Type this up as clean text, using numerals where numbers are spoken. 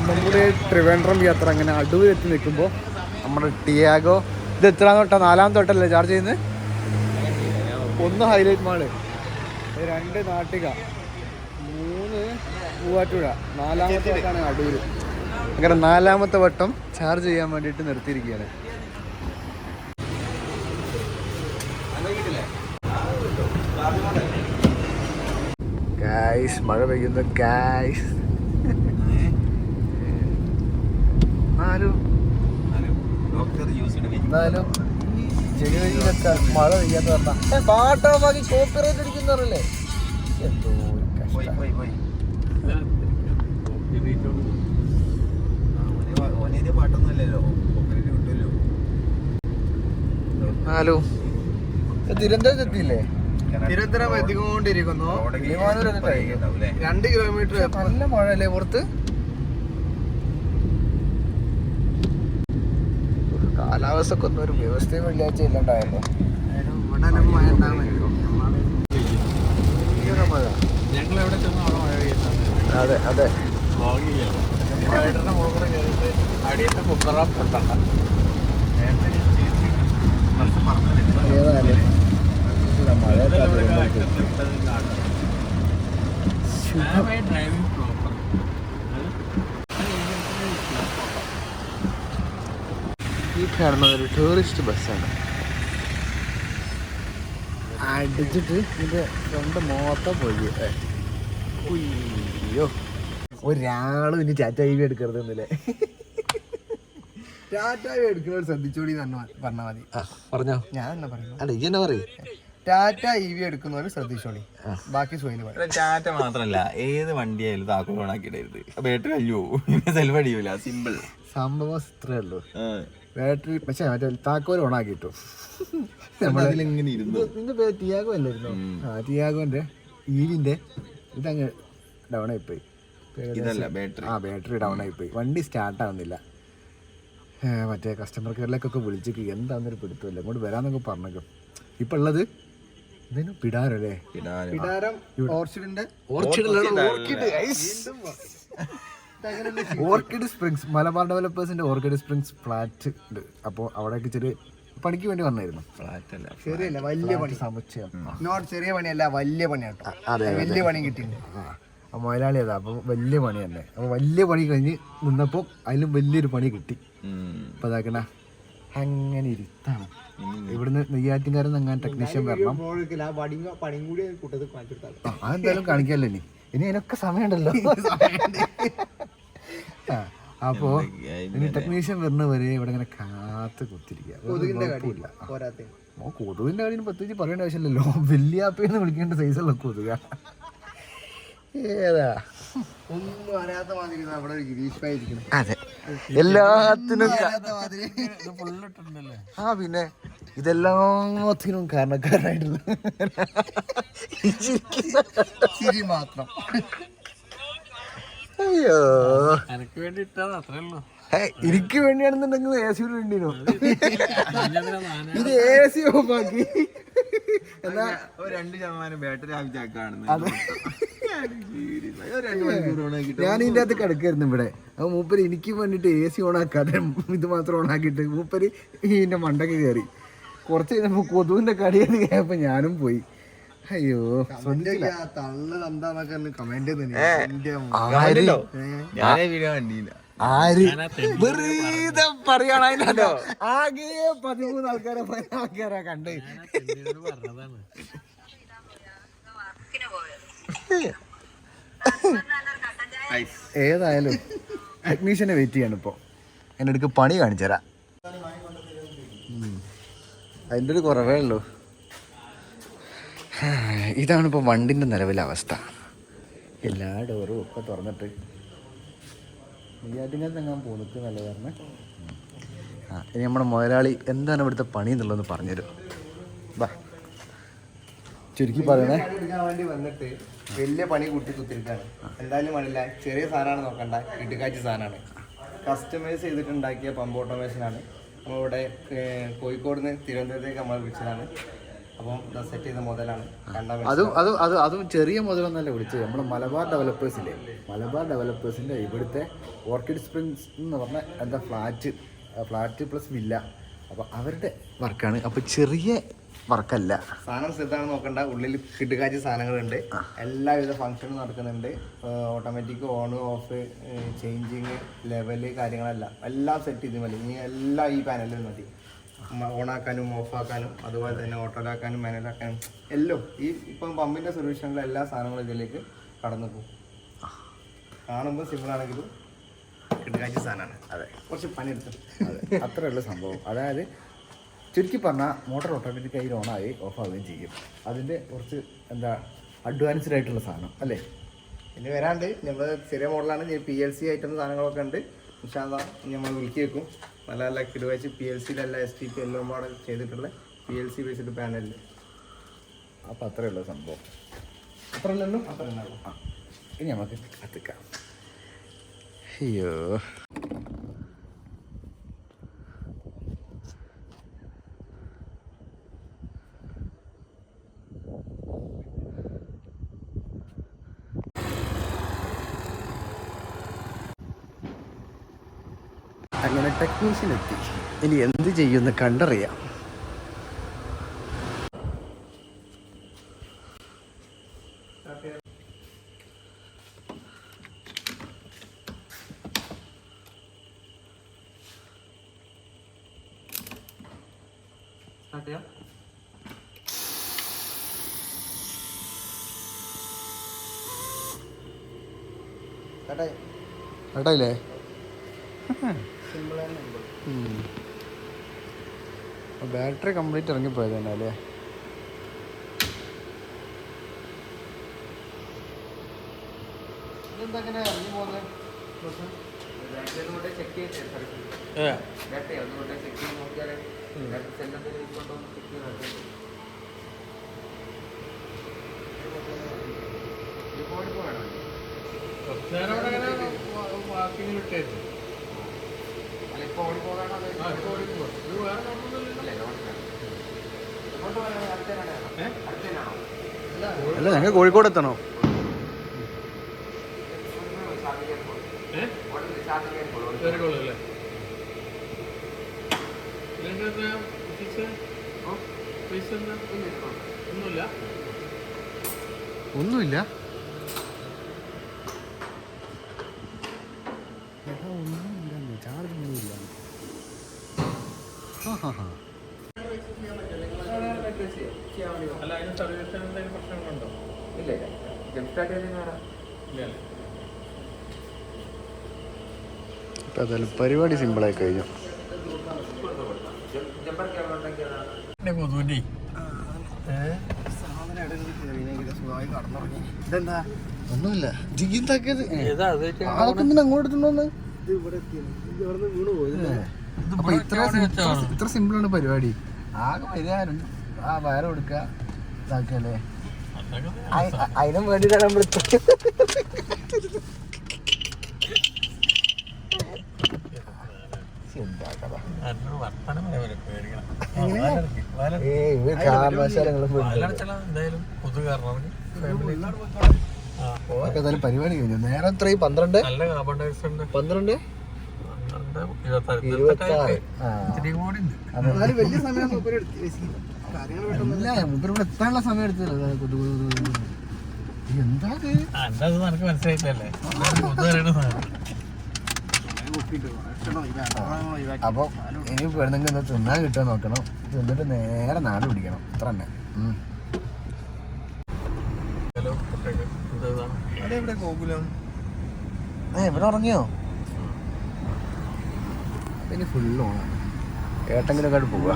നമ്മുടെ ട്രിവാൻഡ്രം യാത്ര അങ്ങനെ അടൂരെത്തി നിൽക്കുമ്പോൾ നമ്മുടെ ടിയാഗോ ഇത് എത്രാം തൊട്ടാ 4-ാം തൊട്ടല്ലേ ചാർജ് ചെയ്യുന്നത്? 1 ഹൈലൈറ്റ് മാള്, 2 നാട്ടിക, 3 മൂവാറ്റുപുഴ, 4-ാമത്തെ വട്ടമാണ് അടൂര്. അങ്ങനെ 4-ാമത്തെ വട്ടം ചാർജ് ചെയ്യാൻ വേണ്ടിയിട്ട് നിർത്തിയിരിക്കുകയാണ്. ഗായ്സ്, മഴ പെയ്യുന്നു ഗായ്സ്. എന്നാലും ജനുവരിയിലൊക്കെ മഴ പെയ്യാത്ത പറഞ്ഞാൽ പാട്ടാക്കി കോപ്പിറൈറ്റ് അടിക്കുന്നവരല്ലേ. എന്തോ എന്നാലും തിരുവനന്തപുരത്ത് എത്തിയില്ലേ? തിരുവനന്തപുരം എത്തിക്കൊണ്ടിരിക്കുന്നു. 2 കിലോമീറ്റർ. നല്ല മഴയല്ലേ പുറത്ത്? കാലാവസ്ഥക്ക് ഒന്നും ഒരു വ്യവസ്ഥയും വെള്ളിയാഴ്ച ഇല്ലാണ്ടായല്ലോ. അതെ അതെ. ഏതായാലും മഴ ഈ കാണുന്നത് ഒരു ടൂറിസ്റ്റ് ബസ്സാണ്. അടിച്ചിട്ട് ഇത് 2 മൊത്തം പോയി. അയ്യോ, ഒരാളും ഇനി ടാറ്റ ഐ വി എടുക്കരുത് എന്നല്ലേ? ടാറ്റ ഐ വി എടുക്കുന്നവർ ശ്രദ്ധിച്ചോടി പറഞ്ഞാൽ മതി. പറഞ്ഞോ, ഞാൻ എന്നാ പറയുന്നത്? അല്ല, ഈ എന്നാ പറയും? ടാറ്റ ഐ വി എടുക്കുന്നവർ ശ്രദ്ധിച്ചോളി, ബാക്കി സോയില് പറയും. ടാറ്റ മാത്രല്ല, ഏത് വണ്ടിയായാലും താക്കോൽ ഓണാക്കിയിടരുത്. ബാറ്ററി കഴിഞ്ഞു പോകും, പിന്നെ സെൽഫ് അടിയൂല. സിമ്പിൾ സംഭവം ഇത്രേ ഉള്ളൂ. ബാറ്ററി പക്ഷേ മറ്റേ താക്കോൽ ഓണാക്കിട്ടു. അതിലിങ്ങനെ ഇരുന്നു. നിന്റെ പേര് ടിയാഗോ അല്ലായിരുന്നോ? ടിയാഗോന്റെ ഈവിന്റെ ഇതങ്ങ് ഡൗൺ ആയിപ്പോയി. ബാറ്ററി ഡൗൺ ആയിപ്പോയി. വണ്ടി സ്റ്റാർട്ട് ആവുന്നില്ല. മറ്റേ കസ്റ്റമർ കെയറിലേക്കൊക്കെ വിളിച്ചിട്ട് എന്താന്നൊരു പിടുത്തമില്ല. ഇങ്ങോട്ട് വരാന്നൊക്കെ പറഞ്ഞേക്കും. ഇപ്പൊ ഉള്ളത് ഇതിന് പിടാരല്ലേ? ഓർക്കിഡ് സ്പ്രിങ്സ്, മലബാർ ഡെവലപ്പേഴ്സിന്റെ ഓർക്കിഡ് സ്പ്രിങ്സ് ഫ്ലാറ്റ് ഉണ്ട്. അപ്പോൾ അവിടേക്ക് ചെറിയ പണിക്ക് വേണ്ടി വന്നായിരുന്നു. ഫ്ലാറ്റ് ശരിയല്ല, വലിയ പണി. സമുച്ചയം ചെറിയ പണിയല്ല, വലിയ പണിയാട്ടോ. അതെ, വലിയ പണി കിട്ടിയിട്ടുണ്ട്. മുതലാളി അതാ. അപ്പോൾ വലിയ പണി തന്നെ. അപ്പോൾ വലിയ പണി കഴിഞ്ഞ് നിന്നപ്പോൾ അതിലും വലിയൊരു പണി കിട്ടി. അപ്പോൾ അതാക്കണ അങ്ങനെ ഇരുത്താണ്. ഇവിടുന്ന് നെയ്യാറ്റിൻകാരൻ അങ്ങനെ ടെക്നീഷ്യൻ വരണം. അതെന്തായാലും കാണിക്കാമല്ലോ ഇനി അതിനൊക്കെ സമയമുണ്ടല്ലോ. അപ്പോ ഇനി ടെക്നീഷ്യൻ വരുന്നവരെ ഇവിടെ ഇങ്ങനെ കാത്ത് കുത്തിരിക്കുക. കൊതുകിന്റെ കാര്യം പ്രത്യേകിച്ച് പറയേണ്ട ആവശ്യമില്ലല്ലോ. വല്യാപ്പയെന്ന് വിളിക്കേണ്ട സൈസുള്ള കൊതുക. ഏതാ ഒന്നും അറിയാത്ത മാതിരി നമ്മുടെ ഗിരീഷ്. അതെ, എല്ലാത്തിനും. പിന്നെ ഇതെല്ലാത്തിനും കാരണക്കാരനായിട്ടുള്ള ചിരി മാത്രം. അയ്യോ, എനിക്ക് വേണ്ടി ഇട്ടത് അത്രേ ഉള്ളൂ. എനിക്ക് വേണ്ടിയാണെന്നുണ്ടെങ്കിൽ AC വേണ്ടിനോ? ഇത് AC ഓഫാക്കി 2% ബാറ്ററി ആവശ്യമാണ്. ഞാൻ ഇതിൻ്റെ അകത്ത് കിടക്കായിരുന്നു ഇവിടെ. അപ്പോൾ മൂപ്പര് എനിക്ക് വേണ്ടിയിട്ട് AC ഓണാക്കാതെ ഇത് മാത്രം ഓണാക്കിയിട്ട് മൂപ്പര് ഇതിൻ്റെ മണ്ടൊക്കെ കയറി. കുറച്ച് കഴിഞ്ഞപ്പോൾ കൊതുവിൻ്റെ കടിയെന്ന് കഴിയപ്പോൾ ഞാനും പോയി. അയ്യോ, ആര് വെറുതെ പറയാണോ? ആകെ 13 ആൾക്കാരെ കണ്ട്. ഏതായാലും ടെക്നീഷ്യനെ വെയിറ്റ് ചെയ്യാണ്. ഇപ്പോൾ എൻ്റെ അടുക്ക് പണി കാണിച്ചു തരാം. അതിൻ്റെ ഒരു കുറവേ ഉള്ളൂ. ഇതാണിപ്പോൾ വണ്ടിൻ്റെ നിലവിലെ അവസ്ഥ. എല്ലാ ഡോറും ഒക്കെ തുറന്നിട്ട് നെയ്യാറ്റിൻകാരൻ എങ്ങാൻ പോന്നിട്ട് നല്ല കാരണം. ഇനി നമ്മുടെ മുതലാളി എന്താണ് ഇവിടുത്തെ പണി എന്നുള്ളതെന്ന് പറഞ്ഞുതരും. ബാ, ചുരുക്കി പറയണേ. വേണ്ടി വന്നിട്ട് വലിയ പണി കുത്തിരിക്കാണ്. എന്തായാലും പണിയില്ല, ചെറിയ സാധനമാണ് നോക്കണ്ട, ഇടുക്കാച്ചി സാധനമാണ്. കസ്റ്റമൈസ് ചെയ്തിട്ടുണ്ടാക്കിയ പമ്പ് ഓട്ടോമേഷനാണ്. നമ്മളിവിടെ കോഴിക്കോട് നിന്ന് തിരുവനന്തപുരത്തേക്ക് നമ്മൾ വിളിച്ചതാണ്. അപ്പം സെറ്റ് ചെയ്ത മുതലാണ് കണ്ടാൽ അതും ചെറിയ മുതലൊന്നല്ല വിളിച്ചത്. നമ്മുടെ മലബാർ ഡെവലപ്പേഴ്സില്ലേ, മലബാർ ഡെവലപ്പേഴ്സിൻ്റെ ഇവിടുത്തെ ഓർക്കിഡ് സ്പ്രിങ്സ് എന്ന് പറഞ്ഞ എന്താ ഫ്ലാറ്റ് പ്ലസ് വില്ല, അപ്പോൾ അവരുടെ വർക്കാണ്. അപ്പോൾ ചെറിയ വർക്കല്ല. സാധനം ശ്രദ്ധാണ് നോക്കണ്ട, ഉള്ളിൽ കിടുകാച്ചി സാധനങ്ങളുണ്ട്, എല്ലാവിധ ഫങ്ഷനും നടക്കുന്നുണ്ട്. Automatic on of changing level കാര്യങ്ങളെല്ലാം എല്ലാം സെറ്റ് ചെയ്ത് മതി. ഇനി എല്ലാം ഈ പാനലിൽ മതി, ഓണാക്കാനും ഓഫാക്കാനും അതുപോലെ തന്നെ ഓട്ടോലാക്കാനും മാനുവലാക്കാനും എല്ലാം ഈ ഇപ്പം പമ്പിൻ്റെ സൊല്യൂഷനിലെ എല്ലാ സാധനങ്ങളും ഇതിലേക്ക് കടന്നു പോകും. കാണുമ്പോൾ സിമ്പിളാണെങ്കിലും കിടുകാച്ചി സാധനമാണ്. അതെ, കുറച്ച് പണിയെടുത്തു. അതെ, അത്രയുള്ള സംഭവം. അതായത് ചുരുക്കി പറഞ്ഞാൽ മോട്ടോർ ഓട്ടോമാറ്റിക്കായി ഓണായി ഓഫാവുകയും ചെയ്യും. അതിൻ്റെ കുറച്ച് എന്താ അഡ്വാൻസ്ഡ് ആയിട്ടുള്ള സാധനം അല്ലേ. ഇനി വരാണ്ട് നമ്മൾ ചെറിയ മോഡലാണ്, PLC ഐറ്റം സാധനങ്ങളൊക്കെ ഉണ്ട്. പക്ഷേ അതാ നമ്മൾ വിളിക്കി വെക്കും. നല്ല നല്ല കിടുവാച്ച് PLCയിലല്ല STP എല്ലാം മോഡൽ ചെയ്തിട്ടുള്ള PLC ബേസ്ഡ് പാനലിൽ. അപ്പോൾ അത്രയുള്ള സംഭവം. അത്ര ഇല്ലല്ലോ, അത്ര ഉണ്ടാവും. ഇനി നമുക്ക് കത്തിക്കാം. അയ്യോ, അങ്ങനെ ടെക്നീഷ്യൻ എത്തി. ഇനി എന്ത് ചെയ്യുമെന്ന് കണ്ടറിയാം. കേട്ടായില്ലേ? ബാറ്ററി കംപ്ലീറ്റ് ഇറങ്ങിപ്പോയത് തന്നെ അല്ലേ. ഇതെന്താ ഇങ്ങനെ ഇറങ്ങി പോകുന്നത്? ചെക്ക് ചെയ്ത് നോക്കിയാൽ അല്ല, ഞങ്ങൾ കോഴിക്കോട് എത്തണോ? ഒന്നുമില്ല. ചാർജ് ഒന്നുമില്ല. ഇപ്പം അതായാലും പരിപാടി സിമ്പിളായി കഴിഞ്ഞു. ഇതെന്താ? ഒന്നുമില്ല. ജിഗിന്താക്കിയത് അതൊക്കെ എന്തിനാ അങ്ങോട്ട് എടുത്തുണ്ടോന്ന്. അപ്പൊ ഇത്ര സിമ്പിളാണ് പരിപാടി. ആകെ വരാറുണ്ട്, ആ വയറ് കൊടുക്കുക, ഇതാക്കല്ലേ. അതിനും വേണ്ടിയിട്ടാണ് നമ്മൾ ഏതായാലും പരിപാടി കഴിഞ്ഞു. നേരെ എത്രയും 12 വലിയ സമയം മുമ്പിലൂടെ എത്താനുള്ള സമയം എടുത്തല്ലോ. എന്താ മനസ്സിലായിട്ടല്ലേ. അപ്പൊ ഇനി പെടുന്നെങ്കിൽ ഒന്ന് തിന്നാൻ കിട്ടുക നോക്കണം. തിന്നിട്ട് നേരെ നാട് പിടിക്കണം. അത്ര തന്നെ. ഇവിടെ ഉറങ്ങിയോ? ഇനി ഫുള്ള് ഓണാണ്. ഏട്ടെങ്കിലൊക്കെ ആയിട്ട് പോവുക.